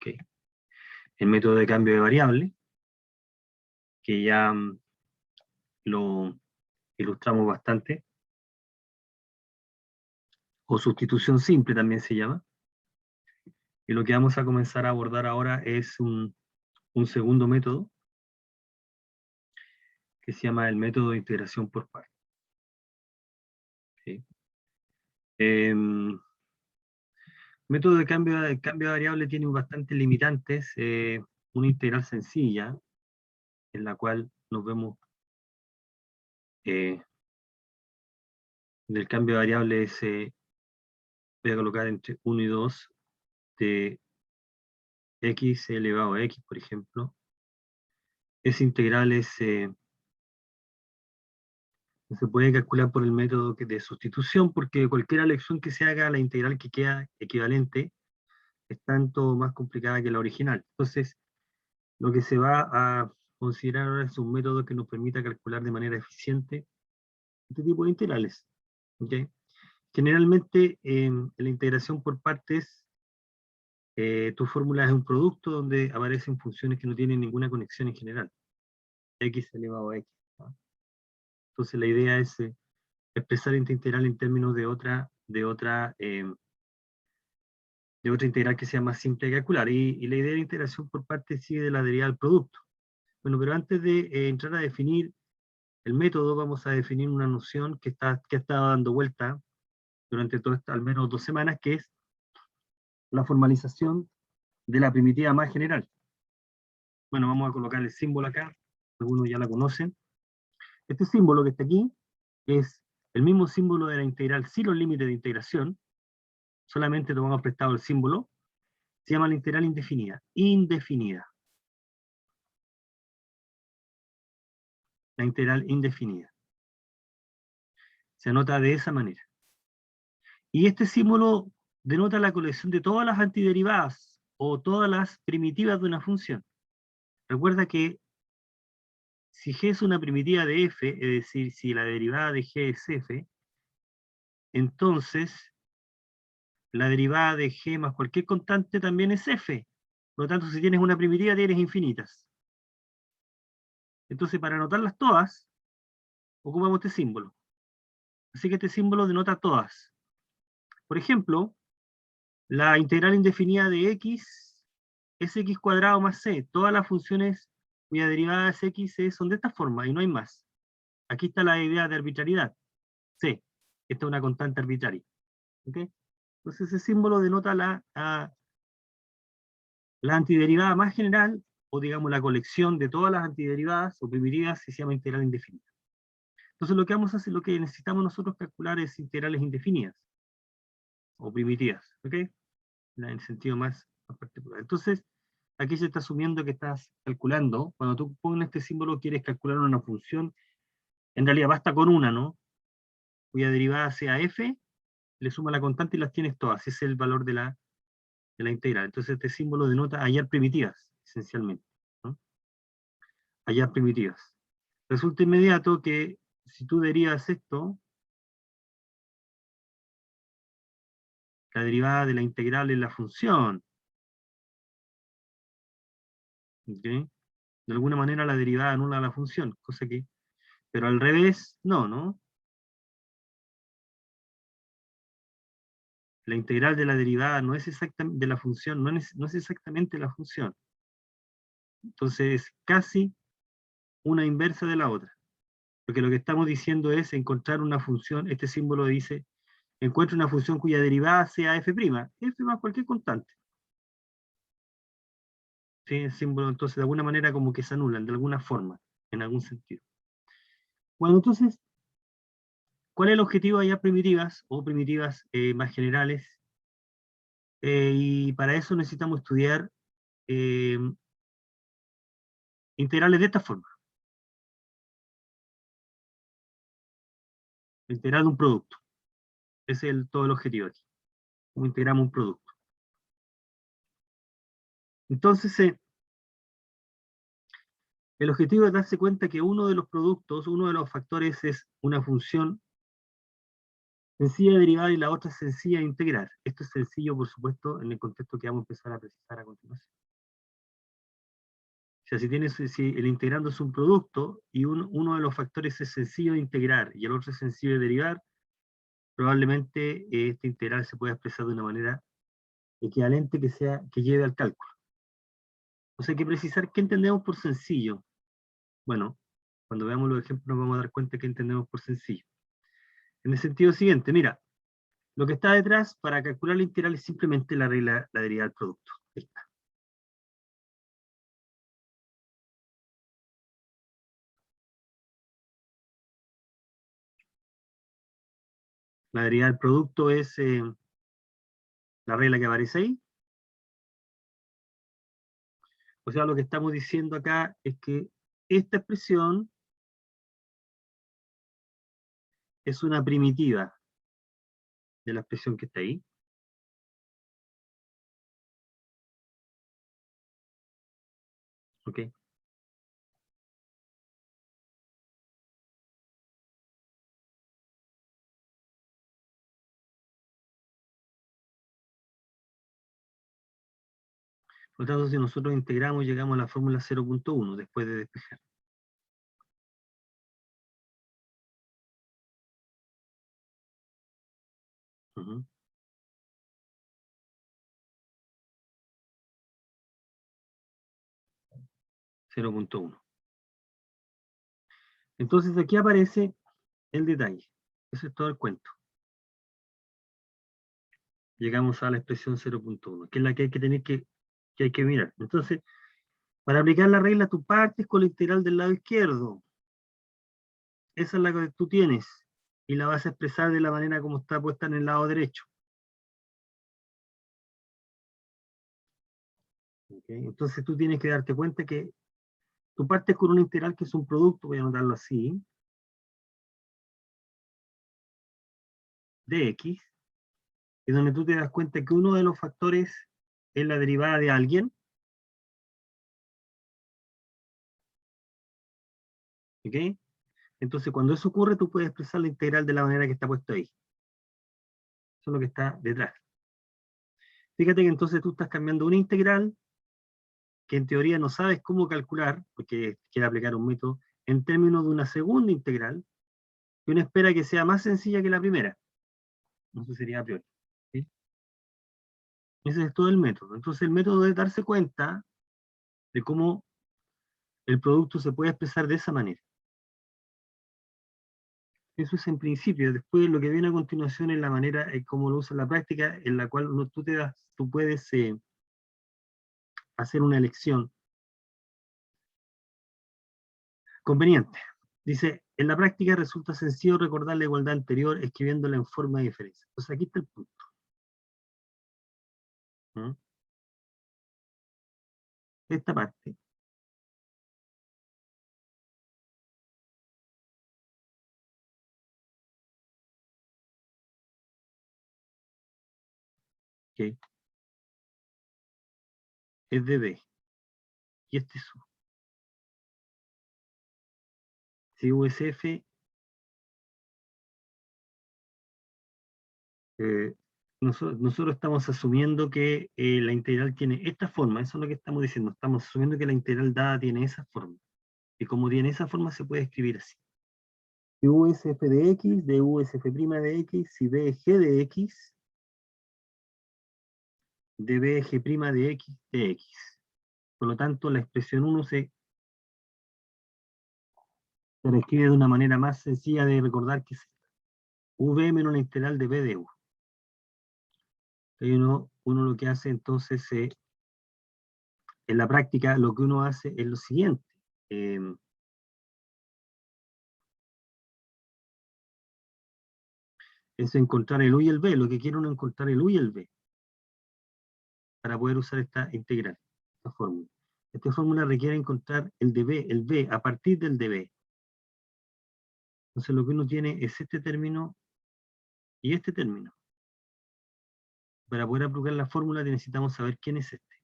¿ok? El método de cambio de variable, que ya lo ilustramos bastante, o sustitución simple también se llama. Y lo que vamos a comenzar a abordar ahora es un segundo método, que se llama el método de integración por pares. ¿Sí? Método de cambio de variable tiene bastantes limitantes, una integral sencilla, en la cual nos vemos del cambio de variable voy a colocar entre 1 y 2 de x elevado a x, por ejemplo. Esa integral se puede calcular por el método de sustitución, porque cualquier elección que se haga, la integral que queda equivalente es tanto más complicada que la original. Entonces, lo que se va a considerar ahora es un método que nos permita calcular de manera eficiente este tipo de integrales. ¿Okay? Generalmente, en la integración por partes, tu fórmula es un producto donde aparecen funciones que no tienen ninguna conexión en general. X elevado a x. ¿No? Entonces, la idea es expresar esta integral en términos de otra integral que sea más simple de calcular. Y la idea de integración por partes sigue de la derivada del producto. Bueno, pero antes de entrar a definir el método, vamos a definir una noción que ha estado dando vuelta durante todo esto, al menos 2 semanas, que es la formalización de la primitiva más general. Bueno, vamos a colocar el símbolo acá, algunos ya la conocen. Este símbolo que está aquí es el mismo símbolo de la integral sin los límites de integración, solamente tomamos prestado el símbolo, se llama la integral indefinida. Indefinida. La integral indefinida. Se anota de esa manera. Y este símbolo denota la colección de todas las antiderivadas o todas las primitivas de una función. Recuerda que si g es una primitiva de f, es decir, si la derivada de g es f, entonces la derivada de g más cualquier constante también es f. Por lo tanto, si tienes una primitiva, tienes infinitas. Entonces, para anotarlas todas, ocupamos este símbolo. Así que este símbolo denota todas. Por ejemplo, la integral indefinida de x es x cuadrado más c. Todas las funciones cuya derivada es x son de esta forma, y no hay más. Aquí está la idea de arbitrariedad. C. Esta es una constante arbitraria. ¿Okay? Entonces ese símbolo denota la antiderivada más general, o digamos la colección de todas las antiderivadas o primitivas, se llama integral indefinida. Entonces lo que vamos a hacer, lo que necesitamos nosotros calcular es integrales indefinidas, o primitivas, ¿ok? En el sentido más particular. Entonces, aquí se está asumiendo que estás calculando, cuando tú pones este símbolo quieres calcular una función, en realidad basta con una, ¿no? Cuya derivada sea f, le suma la constante y las tienes todas, ese es el valor de la integral. Entonces este símbolo denota hallar primitivas, esencialmente, ¿no? Hallar primitivas. Resulta inmediato que si tú derivas esto, la derivada de la integral es la función, ¿okay? De alguna manera la derivada anula la función, cosa que, pero al revés, no. La integral de la derivada no es exactamente de la función, no es exactamente la función. Entonces es casi una inversa de la otra. Porque lo que estamos diciendo es encontrar una función, este símbolo dice, encuentra una función cuya derivada sea f', f más cualquier constante. ¿Sí? El símbolo, entonces, de alguna manera como que se anulan, de alguna forma, en algún sentido. Bueno, entonces, ¿cuál es el objetivo de hallar primitivas o primitivas más generales? Y para eso necesitamos estudiar integrales de esta forma. Integral de un producto. Ese es todo el objetivo aquí. Cómo integramos un producto. Entonces, el objetivo es darse cuenta que uno de los productos, uno de los factores es una función Sencilla derivada y la otra es sencilla de integrar. Esto es sencillo, por supuesto, en el contexto que vamos a empezar a precisar a continuación. O sea, si el integrando es un producto y uno de los factores es sencillo de integrar y el otro es sencillo de derivar, probablemente este integral se pueda expresar de una manera equivalente que lleve al cálculo. O sea, hay que precisar qué entendemos por sencillo. Bueno, cuando veamos los ejemplos nos vamos a dar cuenta qué entendemos por sencillo. En el sentido siguiente, mira, lo que está detrás para calcular la integral es simplemente la regla, la derivada del producto. Ahí está. La derivada del producto es la regla que aparece ahí. O sea, lo que estamos diciendo acá es que esta expresión es una primitiva de la expresión que está ahí. ¿Ok? 'Por lo tanto, si nosotros integramos, llegamos a la fórmula 0.1 después de despejar. Uh-huh. 0.1. Entonces aquí aparece el detalle. Eso es todo el cuento. Llegamos a la expresión 0.1, que es la que hay que tener que hay que mirar. Entonces, para aplicar la regla, tú partes con la integral del lado izquierdo. Esa es la que tú tienes. Y la vas a expresar de la manera como está puesta en el lado derecho. ¿Okay? Entonces tú tienes que darte cuenta que tú partes con una integral que es un producto, voy a anotarlo así, de x, y donde tú te das cuenta que uno de los factores es la derivada de alguien. ¿Ok? Entonces cuando eso ocurre, tú puedes expresar la integral de la manera que está puesto ahí. Eso es lo que está detrás. Fíjate que entonces tú estás cambiando una integral que en teoría no sabes cómo calcular, porque quiere aplicar un método, en términos de una segunda integral, que uno espera que sea más sencilla que la primera. Eso sería a priori. ¿Sí? Ese es todo el método. Entonces el método es darse cuenta de cómo el producto se puede expresar de esa manera. Eso es en principio. Después lo que viene a continuación es la manera en cómo lo usa en la práctica, en la cual tú puedes hacer una elección conveniente. Dice, en la práctica resulta sencillo recordar la igualdad anterior escribiéndola en forma de diferencia. Entonces aquí está el punto. ¿Mm? Esta parte. ¿Ok? Es de B. Y este es U. Si USF, nosotros estamos asumiendo que la integral tiene esta forma, eso es lo que estamos diciendo, estamos asumiendo que la integral dada tiene esa forma. Y como tiene esa forma, se puede escribir así. Si USF de X, de USF' de X, si B es G de X, de B es G' de X, de X. Por lo tanto, la expresión 1 se reescribe de una manera más sencilla de recordar que es V menos la integral de B de U. Ahí uno lo que hace entonces, en la práctica, lo que uno hace es lo siguiente. Eh, es encontrar el U y el B. Lo que quiere uno es encontrar el U y el B para poder usar esta integral, esta fórmula. Esta fórmula requiere encontrar el de B, el B a partir del de B. Entonces lo que uno tiene es este término y este término. Para poder aplicar la fórmula necesitamos saber quién es este.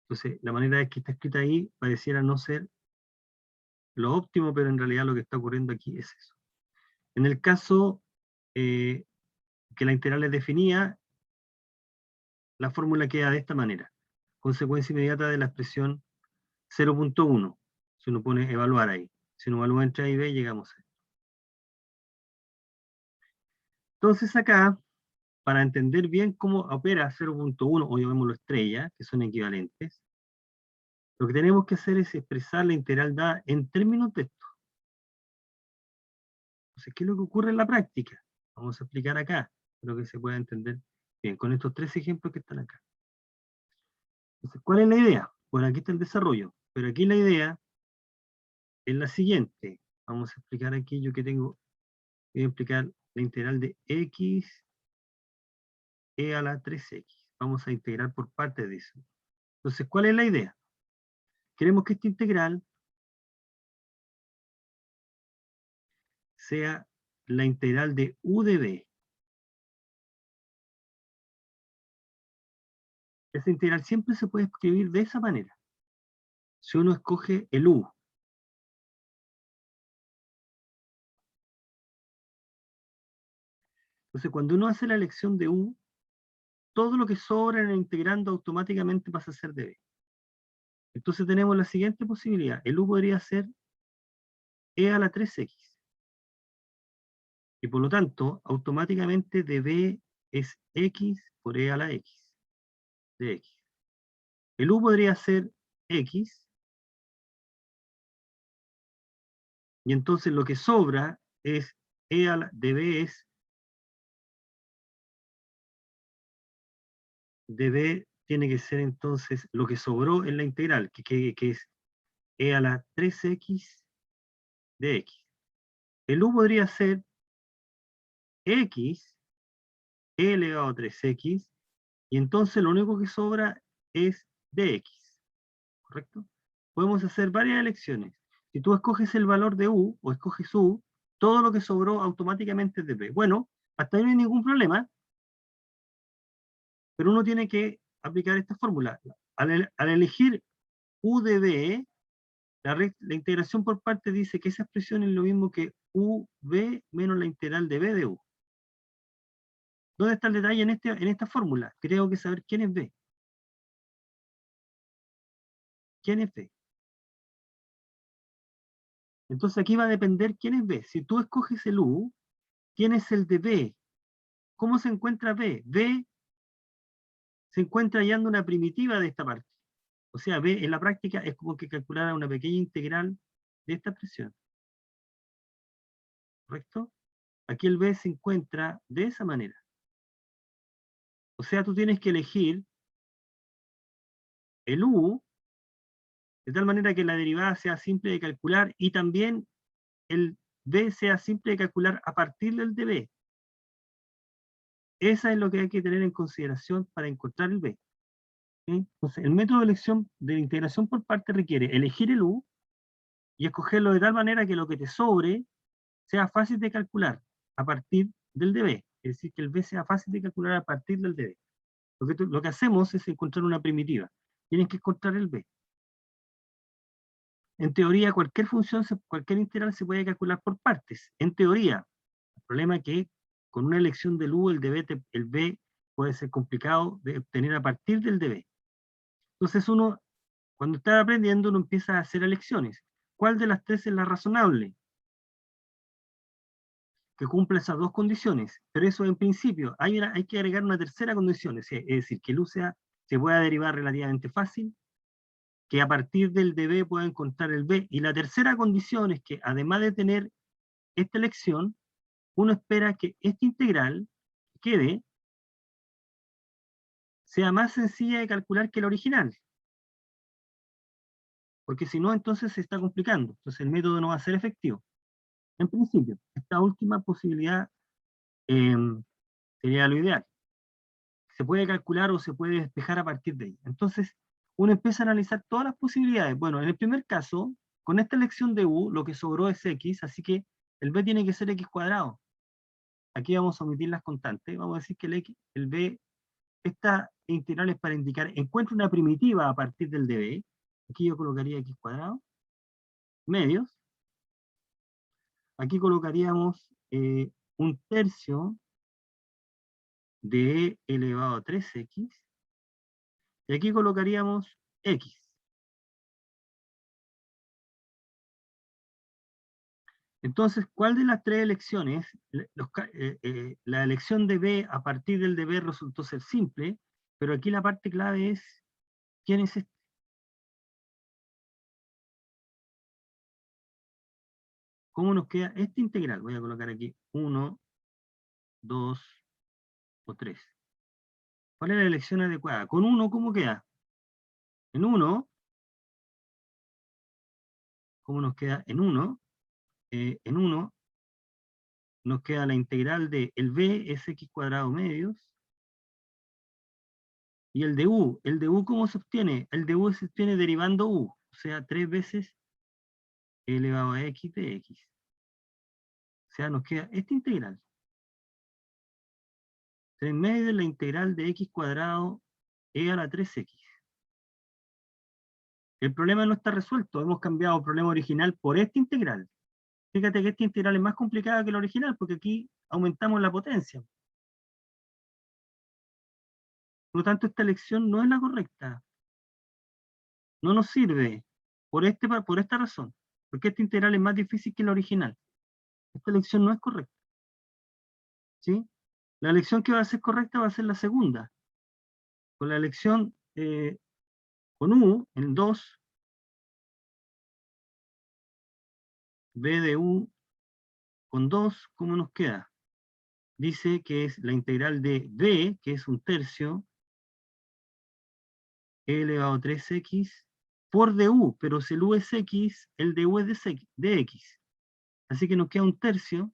Entonces, la manera en que está escrita ahí pareciera no ser, lo óptimo, pero en realidad lo que está ocurriendo aquí es eso. En el caso que la integral es definida, la fórmula queda de esta manera. Consecuencia inmediata de la expresión 0.1. Si uno pone evaluar ahí. Si uno evalúa entre A y B, llegamos a esto. Entonces acá, para entender bien cómo opera 0.1, o llamémoslo estrella, que son equivalentes, lo que tenemos que hacer es expresar la integral dada en términos de esto. Entonces, ¿qué es lo que ocurre en la práctica? Vamos a explicar acá, para que se pueda entender bien, con estos tres ejemplos que están acá. Entonces, ¿cuál es la idea? Bueno, aquí está el desarrollo, pero aquí la idea es la siguiente. Vamos a explicar aquí, yo que tengo, voy a explicar la integral de x e a la 3x. Vamos a integrar por partes de eso. Entonces, ¿cuál es la idea? Queremos que esta integral sea la integral de u de b. Esa integral siempre se puede escribir de esa manera. Si uno escoge el u. Entonces, cuando uno hace la elección de u, todo lo que sobra en el integrando automáticamente pasa a ser de b. Entonces tenemos la siguiente posibilidad. El u podría ser e a la 3x. Y por lo tanto, automáticamente db es x por e a la x. De x. El u podría ser x. Y entonces lo que sobra es e a la db es db tiene que ser entonces lo que sobró en la integral, que es e a la 3x de x. El u podría ser x e elevado a 3x, y entonces lo único que sobra es dx, ¿correcto? Podemos hacer varias elecciones. Si tú escoges el valor de u, o escoges u, todo lo que sobró automáticamente es db. Bueno, hasta ahí no hay ningún problema, pero uno tiene que aplicar esta fórmula. Al elegir u de b, la integración por parte dice que esa expresión es lo mismo que uv menos la integral de b de u. ¿Dónde está el detalle en esta fórmula? Creo que saber quién es b. ¿Quién es b? Entonces aquí va a depender quién es b. Si tú escoges el u, tienes el de b. ¿Cómo se encuentra b? B se encuentra hallando una primitiva de esta parte. O sea, b en la práctica es como que calculara una pequeña integral de esta expresión. ¿Correcto? Aquí el b se encuentra de esa manera. O sea, tú tienes que elegir el u de tal manera que la derivada sea simple de calcular y también el b sea simple de calcular a partir del de b. Esa es lo que hay que tener en consideración para encontrar el b. ¿Sí? Entonces, el método de elección de integración por parte requiere elegir el u y escogerlo de tal manera que lo que te sobre sea fácil de calcular a partir del db. Es decir, que el b sea fácil de calcular a partir del db. Lo que hacemos es encontrar una primitiva. Tienes que encontrar el b. En teoría, cualquier función, cualquier integral se puede calcular por partes. En teoría. El problema es que con una elección del u, el b puede ser complicado de obtener a partir del db. Entonces uno, cuando está aprendiendo, uno empieza a hacer elecciones. ¿Cuál de las tres es la razonable? Que cumpla esas dos condiciones. Pero eso en principio, hay que agregar una tercera condición, es decir, que el u se pueda derivar relativamente fácil, que a partir del db pueda encontrar el b. Y la tercera condición es que además de tener esta elección, uno espera que esta integral quede sea más sencilla de calcular que la original. Porque si no, entonces se está complicando. Entonces el método no va a ser efectivo. En principio, esta última posibilidad eh, sería lo ideal. Se puede calcular o se puede despejar a partir de ella. Entonces, uno empieza a analizar todas las posibilidades. Bueno, en el primer caso, con esta elección de u, lo que sobró es x, así que el b tiene que ser x cuadrado. Aquí vamos a omitir las constantes. Vamos a decir que el b, esta integral es para indicar, encuentro una primitiva a partir del db. Aquí yo colocaría x cuadrado, medios, aquí colocaríamos un tercio de e elevado a 3x, y aquí colocaríamos x. Entonces, ¿cuál de las tres elecciones, la elección de b a partir del de b resultó ser simple, pero aquí la parte clave es, ¿quién es este? ¿Cómo nos queda esta integral? Voy a colocar aquí 1, 2 o 3. ¿Cuál es la elección adecuada? Con 1, ¿cómo queda? En 1, ¿cómo nos queda? En 1 nos queda la integral de el b es x cuadrado medios, y el de u ¿cómo se obtiene? El de u se obtiene derivando u, o sea, 3 veces e elevado a x de x. O sea, nos queda esta integral. 3 medios de la integral de x cuadrado e a la 3x. El problema no está resuelto, hemos cambiado el problema original por esta integral. Fíjate que esta integral es más complicada que la original, porque aquí aumentamos la potencia. Por lo tanto, esta elección no es la correcta. No nos sirve por esta razón, porque esta integral es más difícil que la original. Esta elección no es correcta. ¿Sí? La elección que va a ser correcta va a ser la segunda. Con la elección con u, en 2, b de u con 2, ¿cómo nos queda? Dice que es la integral de b, que es un tercio, e elevado a 3x, por du, pero si el u es x, el du es de x. Así que nos queda un tercio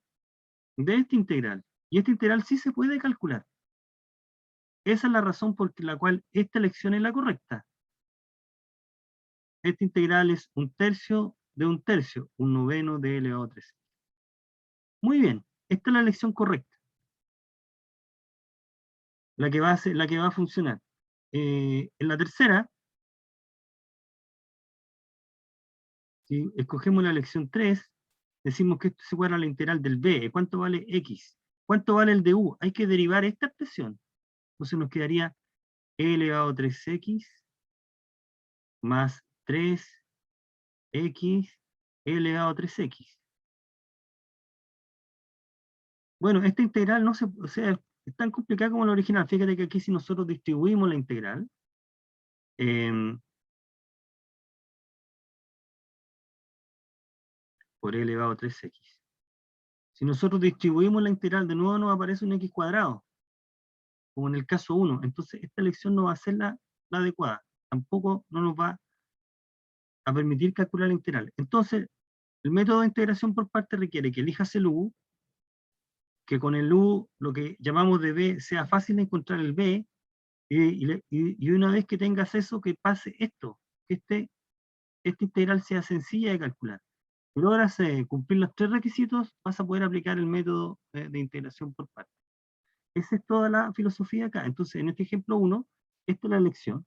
de esta integral. Y esta integral sí se puede calcular. Esa es la razón por la cual esta elección es la correcta. Esta integral es un tercio de un tercio, un noveno de elevado a 3. Muy bien, esta es la elección correcta. La que va a funcionar. En la tercera, si escogemos la elección 3, decimos que esto es igual a la integral del b. ¿Cuánto vale x? ¿Cuánto vale el de u? Hay que derivar esta expresión. Entonces nos quedaría e elevado a 3x más 3x e elevado a 3x. Bueno, esta integral no se, o sea, es tan complicada como la original. Fíjate que aquí si nosotros distribuimos la integral, por e elevado a 3x. Si nosotros distribuimos la integral, de nuevo nos aparece un x cuadrado, como en el caso 1. Entonces esta elección no va a ser la adecuada. Tampoco no nos va a permitir calcular la integral. Entonces, el método de integración por parte requiere que elijas el u, que con el u, lo que llamamos de b, sea fácil de encontrar el b, y una vez que tengas eso, que pase esto, que esta integral sea sencilla de calcular. Si logras cumplir los tres requisitos, vas a poder aplicar el método de integración por partes. Esa es toda la filosofía acá. Entonces, en este ejemplo 1, esta es la elección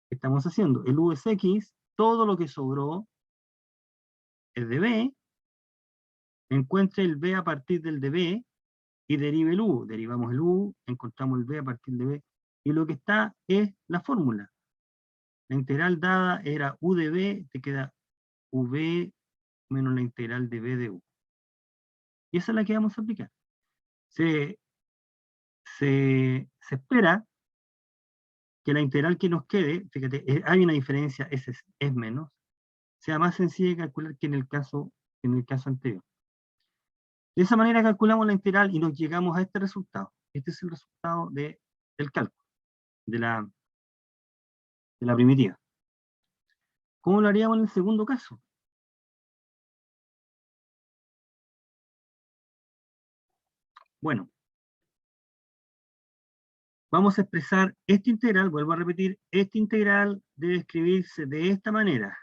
que estamos haciendo. El u es x, todo lo que sobró es de b, encuentre el b a partir del de b, y derive el u. Derivamos el u, encontramos el b a partir de b, y lo que está es la fórmula. La integral dada era u de b, te queda v menos la integral de b de u. Y esa es la que vamos a aplicar. Se espera que la integral que nos quede, fíjate, hay una diferencia, es menos, sea más sencilla de calcular que en el caso anterior. De esa manera calculamos la integral y nos llegamos a este resultado. Este es el resultado del cálculo, de la primitiva. ¿Cómo lo haríamos en el segundo caso? Bueno, vamos a expresar esta integral, vuelvo a repetir, esta integral debe escribirse de esta manera.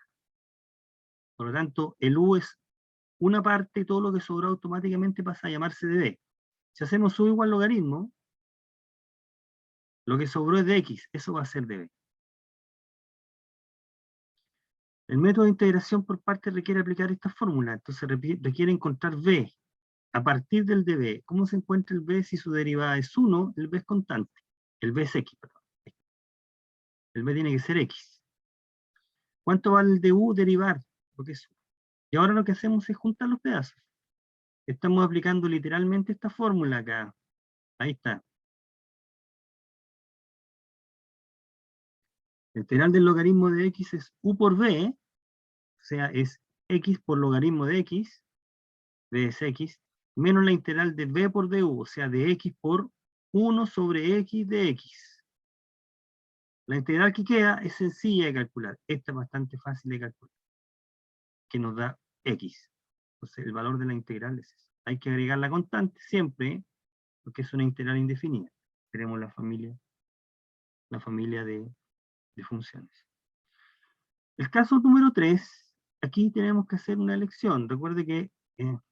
Por lo tanto, el u es una parte, todo lo que sobró automáticamente pasa a llamarse de b. Si hacemos u igual logaritmo, lo que sobró es de x, eso va a ser de b. El método de integración por partes requiere aplicar esta fórmula, entonces requiere encontrar b a partir del db. ¿Cómo se encuentra el b si su derivada es 1? El b es constante, el b es x, perdón. El b tiene que ser x. ¿Cuánto vale el du derivar? Porque es 1. Y ahora lo que hacemos es juntar los pedazos. Estamos aplicando literalmente esta fórmula acá. Ahí está. La integral del logaritmo de x es u por b, o sea, es x por logaritmo de x, b es x, menos la integral de b por du, o sea, de x por 1 sobre x de x. La integral que queda es sencilla de calcular. Esta es bastante fácil de calcular, que nos da x. Entonces, el valor de la integral es eso. Hay que agregar la constante siempre, porque es una integral indefinida. Tenemos la familia de funciones. El caso número 3, aquí tenemos que hacer una elección. Recuerde que en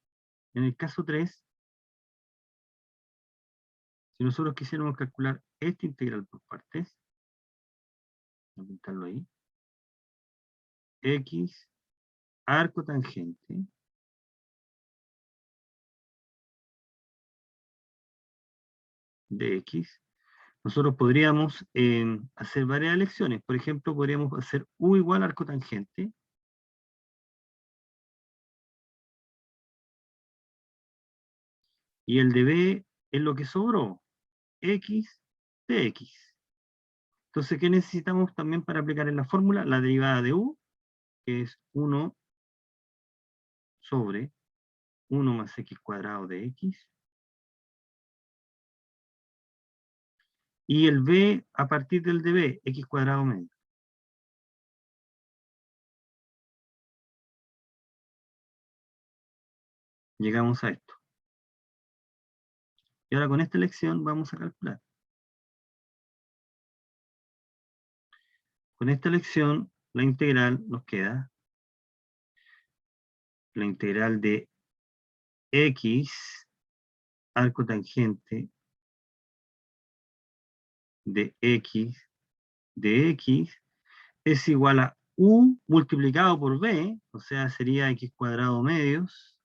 el caso 3, si nosotros quisiéramos calcular esta integral por partes, voy a pintarlo ahí, x arco tangente de x, nosotros podríamos hacer varias elecciones. Por ejemplo, podríamos hacer u igual arco tangente, y el de b es lo que sobró, x de x. Entonces, ¿qué necesitamos también para aplicar en la fórmula? La derivada de u, que es 1 sobre 1 más x cuadrado de x, y el b a partir del de b, x cuadrado medio. Llegamos a esto. Y ahora con esta elección vamos a calcular. Con esta elección, la integral nos queda la integral de x arco tangente de x es igual a u multiplicado por b, o sea, sería x cuadrado medios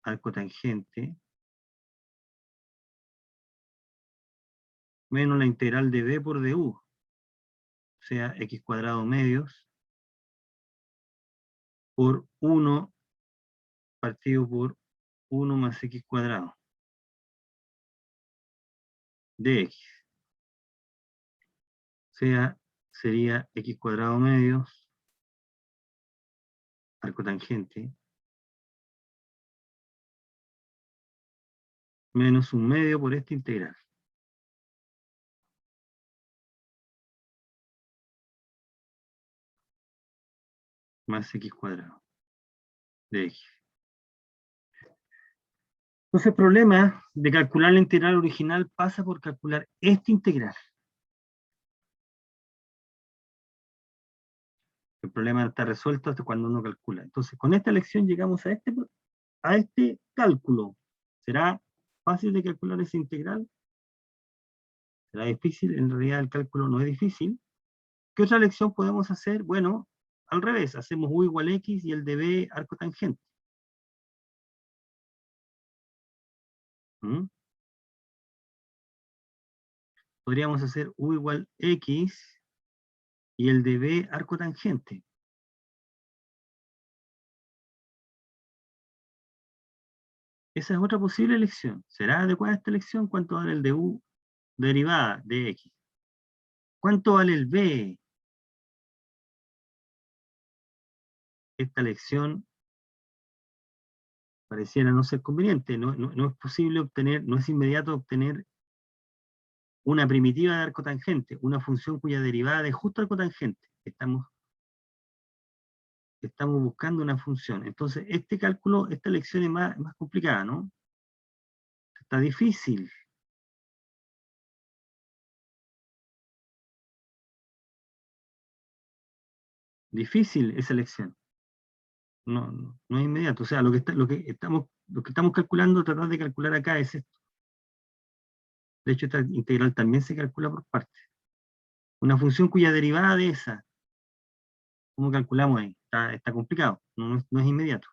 arco tangente menos la integral de b por du, o sea, x cuadrado medios por 1 partido por 1 más x cuadrado de x. O sea, sería x cuadrado medios arco tangente menos un medio por esta integral. Más x cuadrado de x. Entonces el problema de calcular la integral original pasa por calcular esta integral. El problema está resuelto hasta cuando uno calcula. Entonces con esta lección llegamos a este cálculo. ¿Será fácil de calcular esa integral? ¿Será difícil? En realidad el cálculo no es difícil. ¿Qué otra lección podemos hacer? Bueno, al revés, hacemos u igual a x y el de b arco tangente. ¿Mm? Podríamos hacer u igual x y el de b arco tangente. Esa es otra posible elección. ¿Será adecuada esta elección? ¿Cuánto vale el de u derivada de x? ¿Cuánto vale el b? Esta elección pareciera no ser conveniente. No es posible obtener, no es inmediato obtener una primitiva de arco tangente, una función cuya derivada es justo arco tangente. Estamos buscando una función. Entonces, este cálculo, esta elección es más complicada, ¿no? Está difícil. Difícil esa elección. No es inmediato. O sea, lo que estamos calculando, tratar de calcular acá es esto. De hecho, esta integral también se calcula por partes. Una función cuya derivada de esa ¿Cómo calculamos ahí? Está complicado, no es inmediato.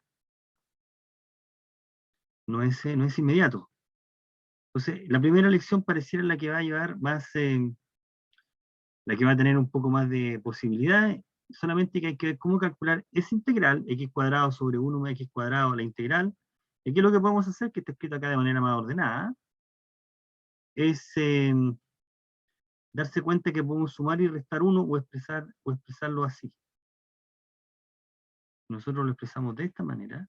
No es inmediato. Entonces, la primera lección pareciera la que va a llevar más, la que va a tener un poco más de posibilidades, solamente que hay que ver cómo calcular esa integral, x cuadrado sobre 1 más x cuadrado, la integral. Y aquí lo que podemos hacer, que está escrito acá de manera más ordenada, es darse cuenta que podemos sumar y restar 1 o expresarlo así. Nosotros lo expresamos de esta manera.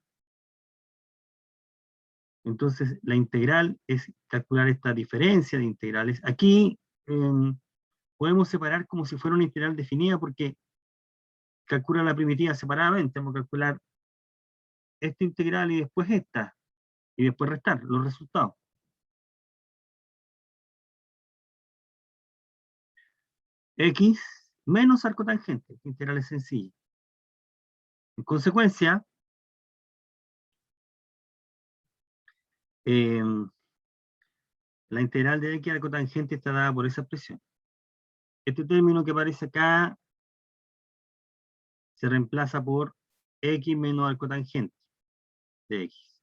Entonces, la integral es calcular esta diferencia de integrales. Aquí podemos separar como si fuera una integral definida, porque calcula la primitiva separadamente. Vamos a calcular esta integral y después esta, y después restar los resultados. X menos arco tangente, esta integral es sencilla. En consecuencia, eh, la integral de X arco tangente está dada por esa expresión. Este término que aparece acá se reemplaza por X menos arco tangente de X.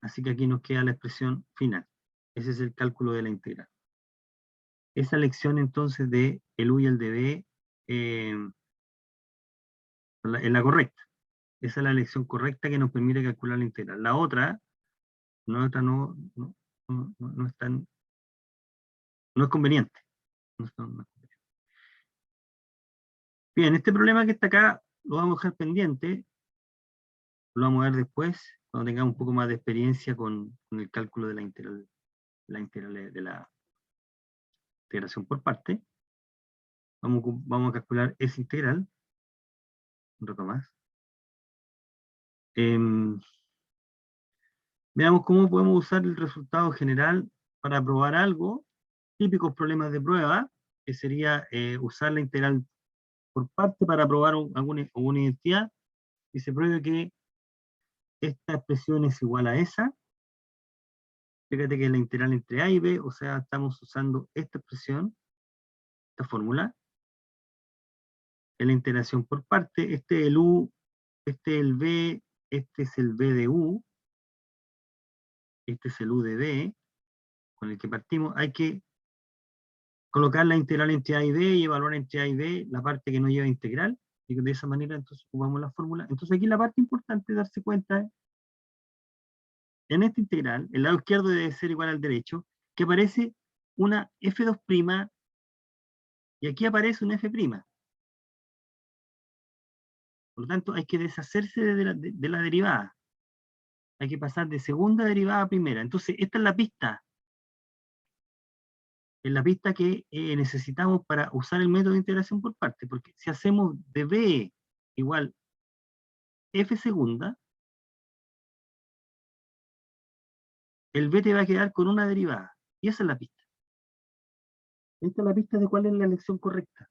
Así que aquí nos queda la expresión final. Ese es el cálculo de la integral. Esa lección entonces de el U y el de B es la correcta. Esa es la lección correcta que nos permite calcular la integral. La otra no es tan, no es conveniente. No es conveniente. Bien, este problema que está acá lo vamos a dejar pendiente, lo vamos a ver después, cuando tengamos un poco más de experiencia con el cálculo de la integral de la integración por parte. Vamos a calcular esa integral, un rato más. Veamos cómo podemos usar el resultado general para probar algo, típicos problemas de prueba, que sería usar la integral por parte para probar alguna identidad, y se pruebe que esta expresión es igual a esa. Fíjate que es la integral entre a y b, o sea, estamos usando esta expresión, esta fórmula, en la integración por parte. Este es el u, este es el b, este es el b de u, este es el u de b, con el que partimos. Hay que colocar la integral entre a y b y evaluar entre a y b la parte que no lleva integral, y de esa manera entonces ocupamos la fórmula. Entonces aquí la parte importante es darse cuenta, en esta integral, el lado izquierdo debe ser igual al derecho, que aparece una f2', y aquí aparece una f'. Por lo tanto, hay que deshacerse de la derivada. Hay que pasar de segunda derivada a primera. Entonces, esta es la pista. Es la pista que necesitamos para usar el método de integración por partes. Porque si hacemos de b igual f segunda, el b te va a quedar con una derivada. Y esa es la pista. Esta es la pista de cuál es la elección correcta.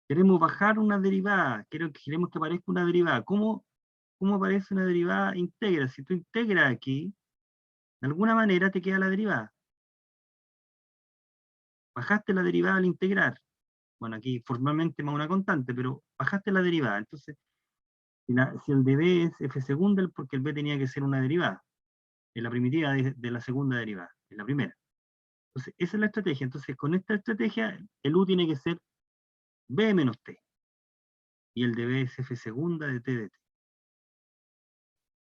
Queremos bajar una derivada. Queremos que aparezca una derivada. ¿Cómo aparece una derivada íntegra? Si tú integras aquí, de alguna manera te queda la derivada. Bajaste la derivada al integrar. Bueno, aquí formalmente más una constante, pero bajaste la derivada. Entonces, si el de b es f segunda, porque el b tenía que ser una derivada. Es la primitiva de la segunda derivada, es la primera. Entonces, esa es la estrategia. Entonces, con esta estrategia, el u tiene que ser b menos t. Y el de b es f segunda de t de t.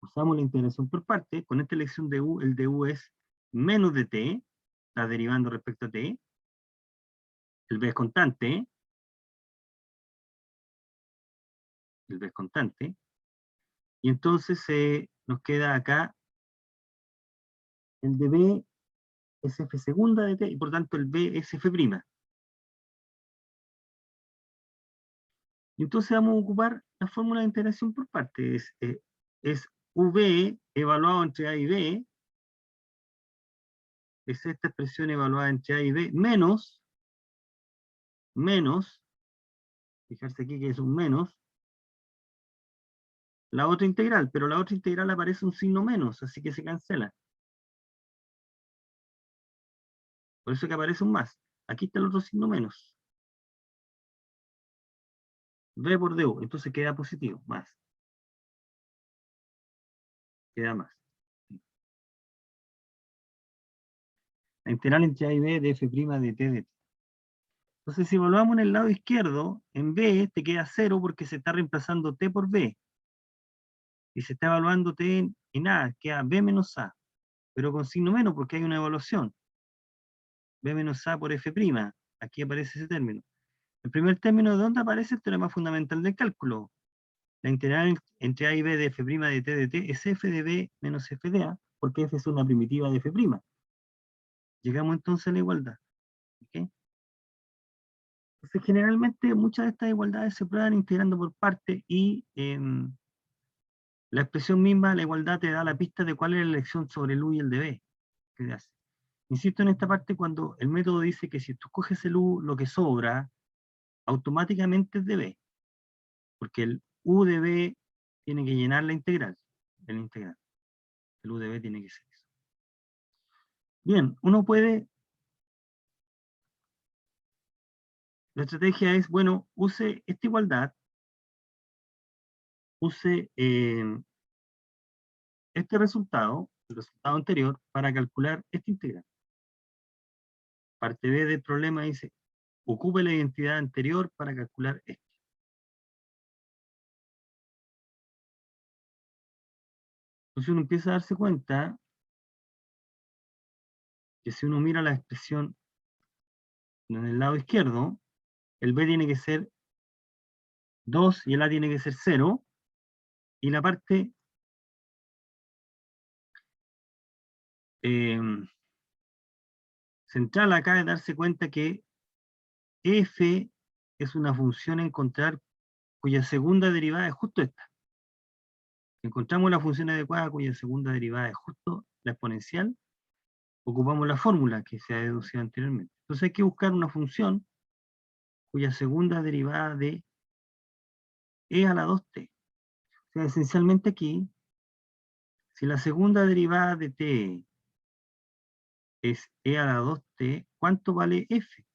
Usamos la integración por parte. Con esta elección de u, el de u es menos de t, está derivando respecto a t. El b es constante. El b es constante. Y entonces nos queda acá el de b es f segunda de t, y por tanto el b es f'. Y entonces vamos a ocupar la fórmula de integración por partes. Es v evaluado entre a y b, es esta expresión evaluada entre a y b, menos, fijarse aquí que es un menos, la otra integral, pero la otra integral aparece un signo menos, así que se cancela. Por eso que aparece un más. Aquí está el otro signo menos. d por du, entonces queda positivo, más. Queda más. La integral entre a y b de f' de t de t. Entonces, si evaluamos en el lado izquierdo, en b te queda 0 porque se está reemplazando t por b. Y se está evaluando t en a, queda b menos a. Pero con signo menos porque hay una evaluación. B menos A por F'. Aquí aparece ese término. El primer término, ¿de dónde aparece el teorema fundamental del cálculo? La integral entre A y B de F' de T de T es F de B menos F de A, porque F es una primitiva de F'. Llegamos entonces a la igualdad. ¿Okay? Entonces, generalmente, muchas de estas igualdades se prueban integrando por parte y la expresión misma, la igualdad, te da la pista de cuál es la elección sobre el U y el de B. ¿Qué se hace? Insisto en esta parte cuando el método dice que si tú coges el U, lo que sobra, automáticamente es de B, porque el U de B tiene que llenar la integral, el integral. El U de B tiene que ser eso. Bien, uno puede, la estrategia es, bueno, use esta igualdad, use este resultado, el resultado anterior, para calcular esta integral. Parte B del problema dice, ocupe la identidad anterior para calcular esto. Entonces uno empieza a darse cuenta que si uno mira la expresión en el lado izquierdo, el B tiene que ser 2 y el A tiene que ser 0, y la parte central acá es darse cuenta que f es una función a encontrar cuya segunda derivada es justo esta. Si encontramos la función adecuada cuya segunda derivada es justo la exponencial, ocupamos la fórmula que se ha deducido anteriormente. Entonces hay que buscar una función cuya segunda derivada de e a la 2t. O sea, esencialmente aquí, si la segunda derivada de t es e a la 2t, ¿cuánto vale f?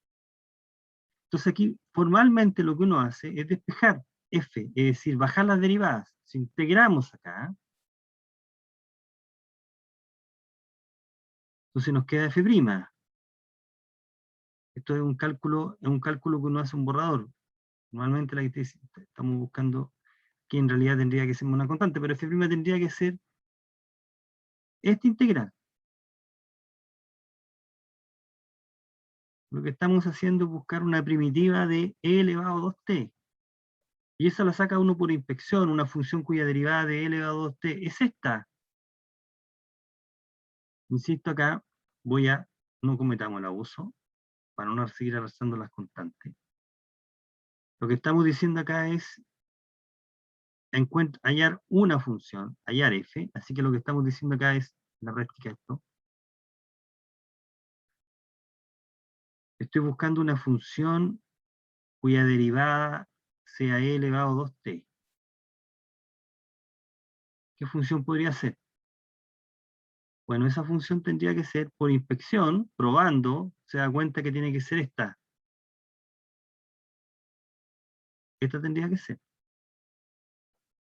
Entonces aquí, formalmente lo que uno hace es despejar f, es decir, bajar las derivadas. Si integramos acá, entonces nos queda f'. Esto es un cálculo que uno hace un borrador. Normalmente la que estamos buscando que en realidad tendría que ser una constante, pero f' tendría que ser esta integral. Lo que estamos haciendo es buscar una primitiva de e elevado a 2t. Y esa la saca uno por inspección, una función cuya derivada de e elevado a 2t es esta. Insisto acá, no cometamos el abuso, para no seguir arrastrando las constantes. Lo que estamos diciendo acá es hallar una función, hallar f, así que lo que estamos diciendo acá es la práctica esto. Estoy buscando una función cuya derivada sea e elevado a 2t. ¿Qué función podría ser? Bueno, esa función tendría que ser por inspección, probando, se da cuenta que tiene que ser esta. Esta tendría que ser.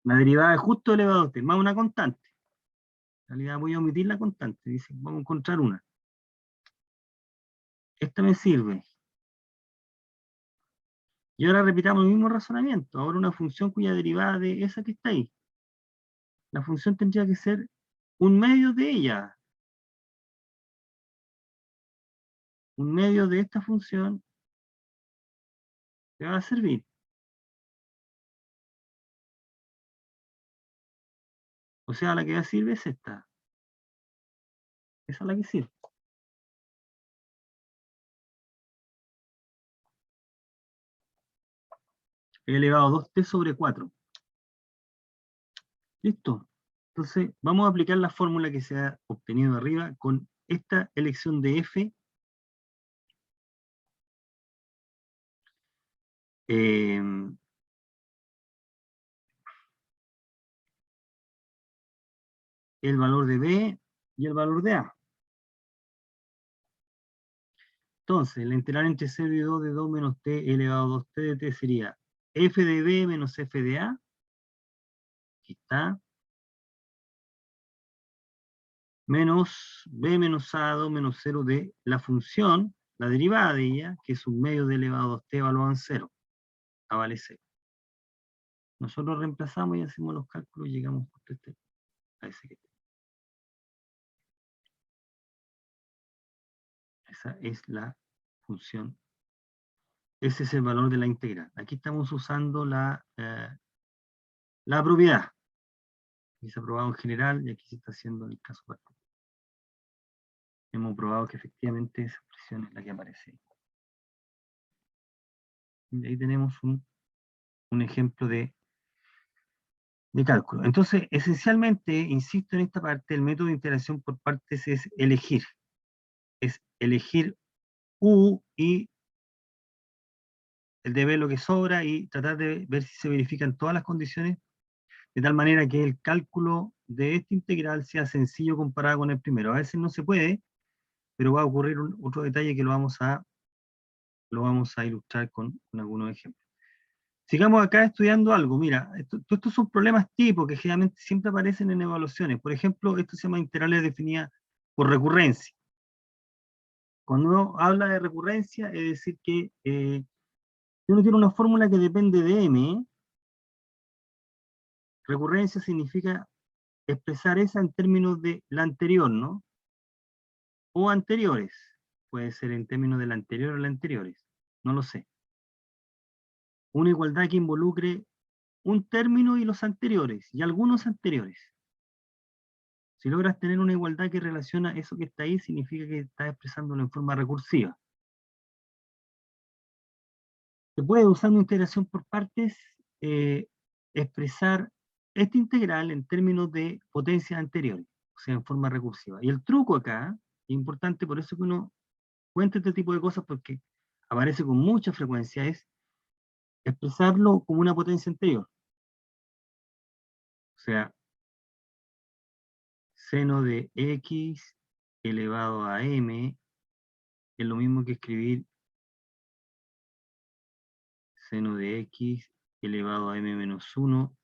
La derivada de justo elevado a 2t, más una constante. En realidad voy a omitir la constante, dice, vamos a encontrar una. Esta me sirve. Y ahora repitamos el mismo razonamiento. Ahora una función cuya derivada de esa que está ahí. La función tendría que ser un medio de ella. Un medio de esta función te va a servir. O sea, la que va a servir es esta. Esa es la que sirve. He elevado 2t sobre 4. ¿Listo? Entonces, vamos a aplicar la fórmula que se ha obtenido arriba con esta elección de f. El valor de b y el valor de a. Entonces, la integral entre 0 y 2 de 2 menos t elevado a 2t de t sería f de b menos f de a, aquí está, menos b menos a 2 menos 0 de la función, la derivada de ella, que es un medio de elevado a 2t evaluado en 0, a vale 0. Nosotros reemplazamos y hacemos los cálculos y llegamos a ese que esa es la función. Ese es el valor de la integral. Aquí estamos usando la propiedad. Aquí se ha probado en general y aquí se está haciendo en el caso particular. Hemos probado que efectivamente esa expresión es la que aparece. Y ahí tenemos un ejemplo de cálculo. Entonces, esencialmente, insisto en esta parte, el método de integración por partes es elegir. Es elegir U y el de B lo que sobra y tratar de ver si se verifican todas las condiciones, de tal manera que el cálculo de esta integral sea sencillo comparado con el primero. A veces no se puede, pero va a ocurrir otro detalle que lo vamos a ilustrar con algunos ejemplos. Sigamos acá estudiando algo. Mira, estos son problemas tipo que generalmente siempre aparecen en evaluaciones. Por ejemplo, esto se llama integrales definidas por recurrencia. Cuando uno habla de recurrencia, es decir que si uno tiene una fórmula que depende de m, recurrencia significa expresar esa en términos de la anterior, ¿no? O anteriores. Puede ser en términos de la anterior o la anteriores. No lo sé. Una igualdad que involucre un término y los anteriores, y algunos anteriores. Si logras tener una igualdad que relaciona eso que está ahí, significa que estás expresándolo en forma recursiva. Se puede usar una integración por partes, expresar esta integral en términos de potencias anteriores, o sea, en forma recursiva. Y el truco acá, es importante, por eso que uno cuenta este tipo de cosas, porque aparece con mucha frecuencia, es expresarlo como una potencia anterior. O sea, seno de x elevado a m es lo mismo que escribir seno de x elevado a m menos 1